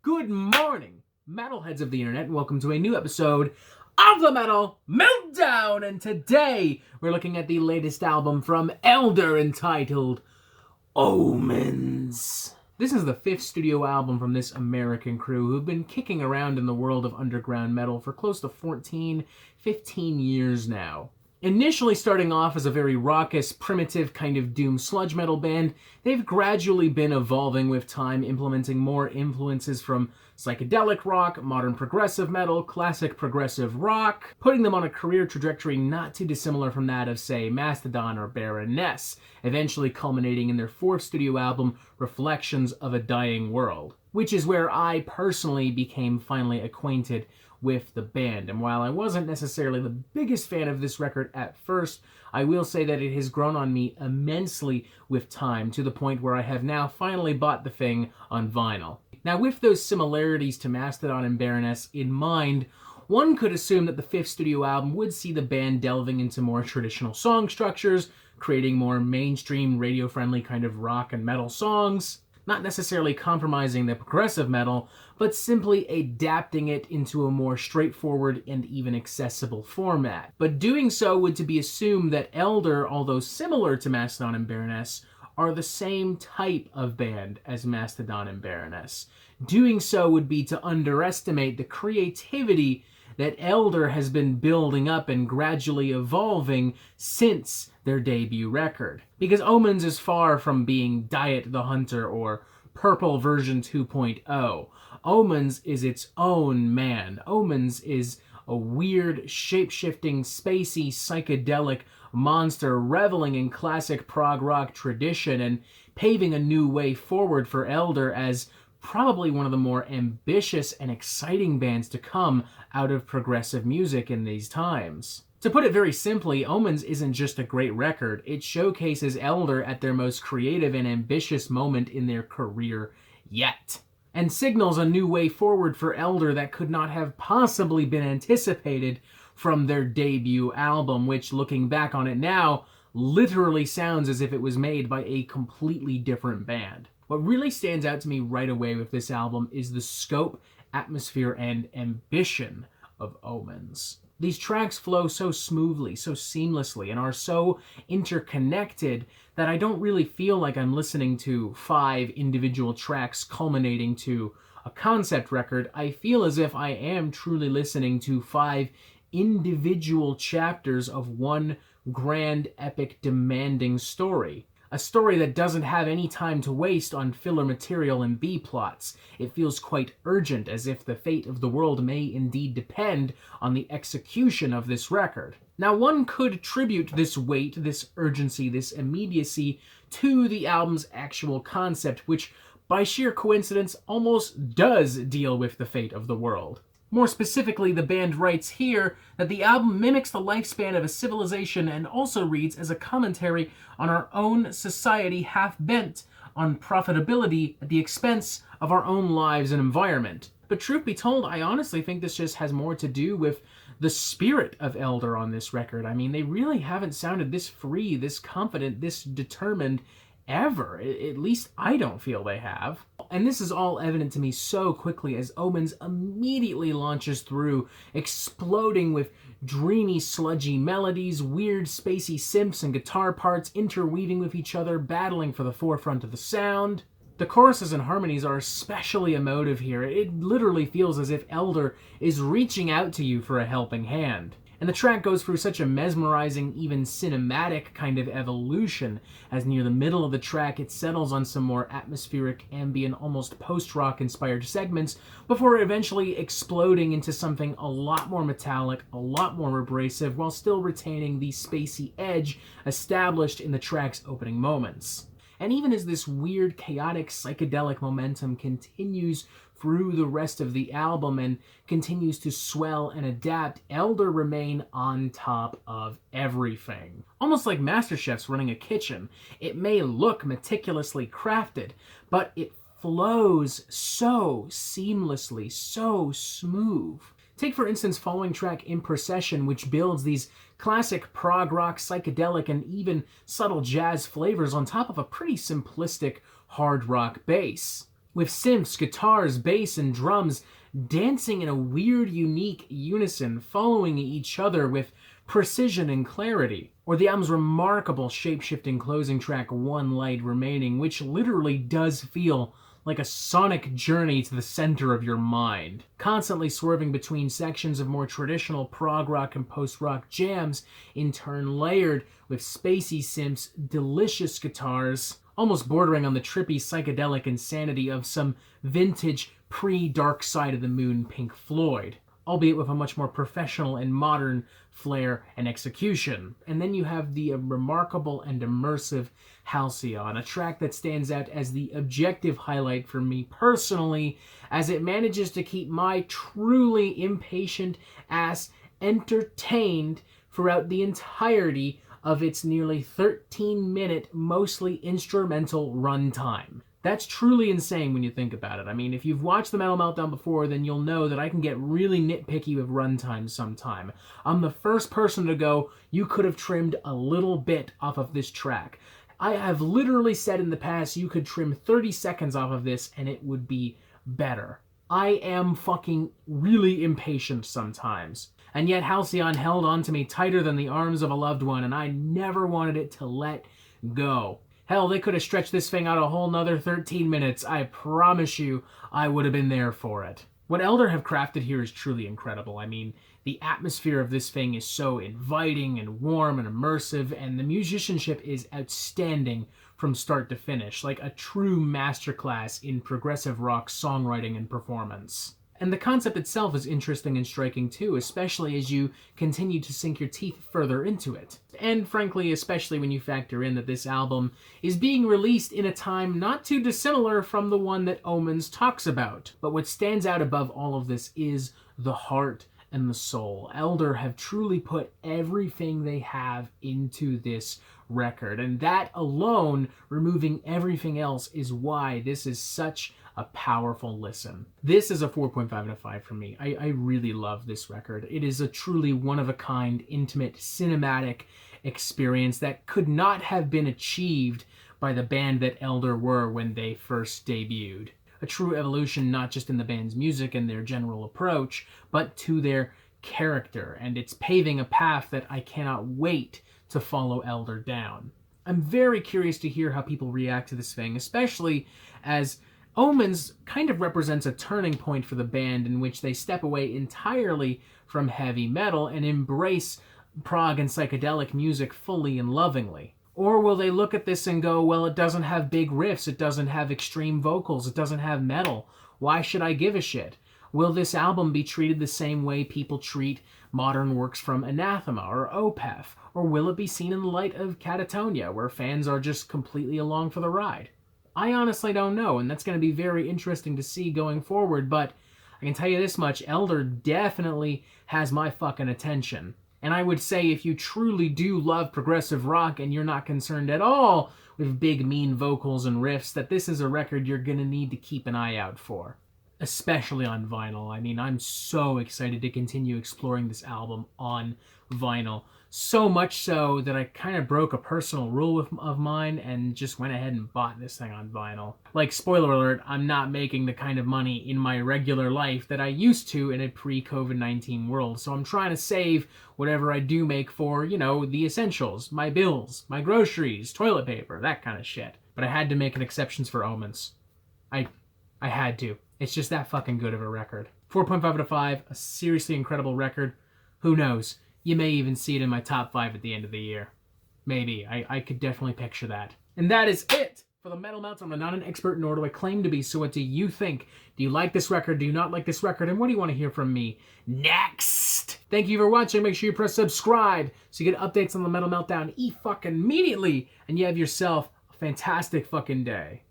Good morning, metalheads of the internet, and welcome to a new episode of the Metal Meltdown. And today we're looking at the latest album from Elder entitled Omens. This is the fifth studio album from this American crew who've been kicking around in the world of underground metal for close to 15 years now. Initially starting off as a very raucous, primitive kind of doom sludge metal band, they've gradually been evolving with time, implementing more influences from psychedelic rock, modern progressive metal, classic progressive rock, putting them on a career trajectory not too dissimilar from that of, say, Mastodon or Baroness, eventually culminating in their fourth studio album, Reflections of a Dying World, which is where I personally became finally acquainted with the band. And while I wasn't necessarily the biggest fan of this record at first, I will say that it has grown on me immensely with time, to the point where I have now finally bought the thing on vinyl. Now, with those similarities to Mastodon and Baroness in mind, one could assume that the fifth studio album would see the band delving into more traditional song structures, creating more mainstream, radio-friendly kind of rock and metal songs, not necessarily compromising the progressive metal, but simply adapting it into a more straightforward and even accessible format. But doing so would to be assumed that Elder, although similar to Mastodon and Baroness, are the same type of band as Mastodon and Baroness. Doing so would be to underestimate the creativity that Elder has been building up and gradually evolving since their debut record. Because Omens is far from being Diet the Hunter or Purple version 2.0. Omens is its own man. Omens is a weird, shape-shifting, spacey, psychedelic monster reveling in classic prog rock tradition and paving a new way forward for Elder as probably one of the more ambitious and exciting bands to come out of progressive music in these times. To put it very simply, Omens isn't just a great record, it showcases Elder at their most creative and ambitious moment in their career yet, and signals a new way forward for Elder that could not have possibly been anticipated from their debut album, which, looking back on it now, literally sounds as if it was made by a completely different band. What really stands out to me right away with this album is the scope, atmosphere, and ambition of Omens. These tracks flow so smoothly, so seamlessly, and are so interconnected that I don't really feel like I'm listening to 5 individual tracks culminating to a concept record. I feel as if I am truly listening to 5 individual chapters of one grand, epic, demanding story. A story that doesn't have any time to waste on filler material and B-plots. It feels quite urgent, as if the fate of the world may indeed depend on the execution of this record. Now, one could attribute this weight, this urgency, this immediacy to the album's actual concept, which, by sheer coincidence, almost does deal with the fate of the world. More specifically, the band writes here that the album mimics the lifespan of a civilization and also reads as a commentary on our own society half-bent on profitability at the expense of our own lives and environment. But truth be told, I honestly think this just has more to do with the spirit of Elder on this record. I mean, they really haven't sounded this free, this confident, this determined ever. At least I don't feel they have. And this is all evident to me so quickly as Omens immediately launches through, exploding with dreamy, sludgy melodies, weird, spacey synths and guitar parts interweaving with each other, battling for the forefront of the sound. The choruses and harmonies are especially emotive here. It literally feels as if Elder is reaching out to you for a helping hand. And the track goes through such a mesmerizing, even cinematic kind of evolution, as near the middle of the track it settles on some more atmospheric, ambient, almost post-rock inspired segments, before eventually exploding into something a lot more metallic, a lot more abrasive, while still retaining the spacey edge established in the track's opening moments. And even as this weird, chaotic, psychedelic momentum continues through the rest of the album and continues to swell and adapt, Elder remain on top of everything. Almost like master chefs running a kitchen. It may look meticulously crafted, but it flows so seamlessly, so smooth. Take, for instance, following track In Procession, which builds these classic prog rock, psychedelic, and even subtle jazz flavors on top of a pretty simplistic hard rock bass. with synths, guitars, bass, and drums dancing in a weird, unique unison, following each other with precision and clarity. Or the album's remarkable shape-shifting closing track, One Light Remaining, which literally does feel like a sonic journey to the center of your mind, constantly swerving between sections of more traditional prog rock and post-rock jams, in turn layered with spacey synths, delicious guitars, almost bordering on the trippy psychedelic insanity of some vintage pre-Dark Side of the Moon Pink Floyd, albeit with a much more professional and modern flair and execution. And then you have the remarkable and immersive Halcyon, a track that stands out as the objective highlight for me personally, as it manages to keep my truly impatient ass entertained throughout the entirety of its nearly 13-minute, mostly instrumental runtime. That's truly insane when you think about it. I mean, if you've watched the Metal Meltdown before, then you'll know that I can get really nitpicky with runtime sometime. I'm the first person to go, you could have trimmed a little bit off of this track. I have literally said in the past, you could trim 30 seconds off of this and it would be better. I am fucking really impatient sometimes. And yet Halcyon held on to me tighter than the arms of a loved one, and I never wanted it to let go. Hell, they could have stretched this thing out a whole nother 13 minutes. I promise you, I would have been there for it. What Elder have crafted here is truly incredible. I mean, the atmosphere of this thing is so inviting and warm and immersive, and the musicianship is outstanding from start to finish, like a true masterclass in progressive rock songwriting and performance. And the concept itself is interesting and striking too, especially as you continue to sink your teeth further into it. And frankly, especially when you factor in that this album is being released in a time not too dissimilar from the one that Omens talks about. But what stands out above all of this is the heart and the soul. Elder have truly put everything they have into this record, and that alone, removing everything else, is why this is such a powerful listen. This is a 4.5 out of 5 for me. I really love this record. It is a truly one-of-a-kind, intimate, cinematic experience that could not have been achieved by the band that Elder were when they first debuted. A true evolution not just in the band's music and their general approach, but to their character, and it's paving a path that I cannot wait to follow Elder down. I'm very curious to hear how people react to this thing, especially as Omens kind of represents a turning point for the band in which they step away entirely from heavy metal and embrace prog and psychedelic music fully and lovingly. Or will they look at this and go, well, it doesn't have big riffs, it doesn't have extreme vocals, it doesn't have metal. Why should I give a shit? Will this album be treated the same way people treat modern works from Anathema or Opeth? Or will it be seen in the light of Catatonia, where fans are just completely along for the ride? I honestly don't know, and that's going to be very interesting to see going forward, but I can tell you this much, Elder definitely has my fucking attention. And I would say if you truly do love progressive rock and you're not concerned at all with big mean vocals and riffs, that this is a record you're going to need to keep an eye out for. Especially on vinyl. I mean, I'm so excited to continue exploring this album on vinyl. So much so that I kind of broke a personal rule of mine and just went ahead and bought this thing on vinyl. Like, spoiler alert, I'm not making the kind of money in my regular life that I used to in a pre-COVID-19 world. So I'm trying to save whatever I do make for, you know, the essentials, my bills, my groceries, toilet paper, that kind of shit. But I had to make an exceptions for Omens. I had to. It's just that fucking good of a record. 4.5 out of 5, a seriously incredible record. Who knows? You may even see it in my top 5 at the end of the year. Maybe. I could definitely picture that. And that is it for the Metal Meltdown. I'm not an expert, nor do I claim to be, so what do you think? Do you like this record? Do you not like this record? And what do you want to hear from me next? Thank you for watching. Make sure you press subscribe so you get updates on the Metal Meltdown fucking immediately. And you have yourself a fantastic fucking day.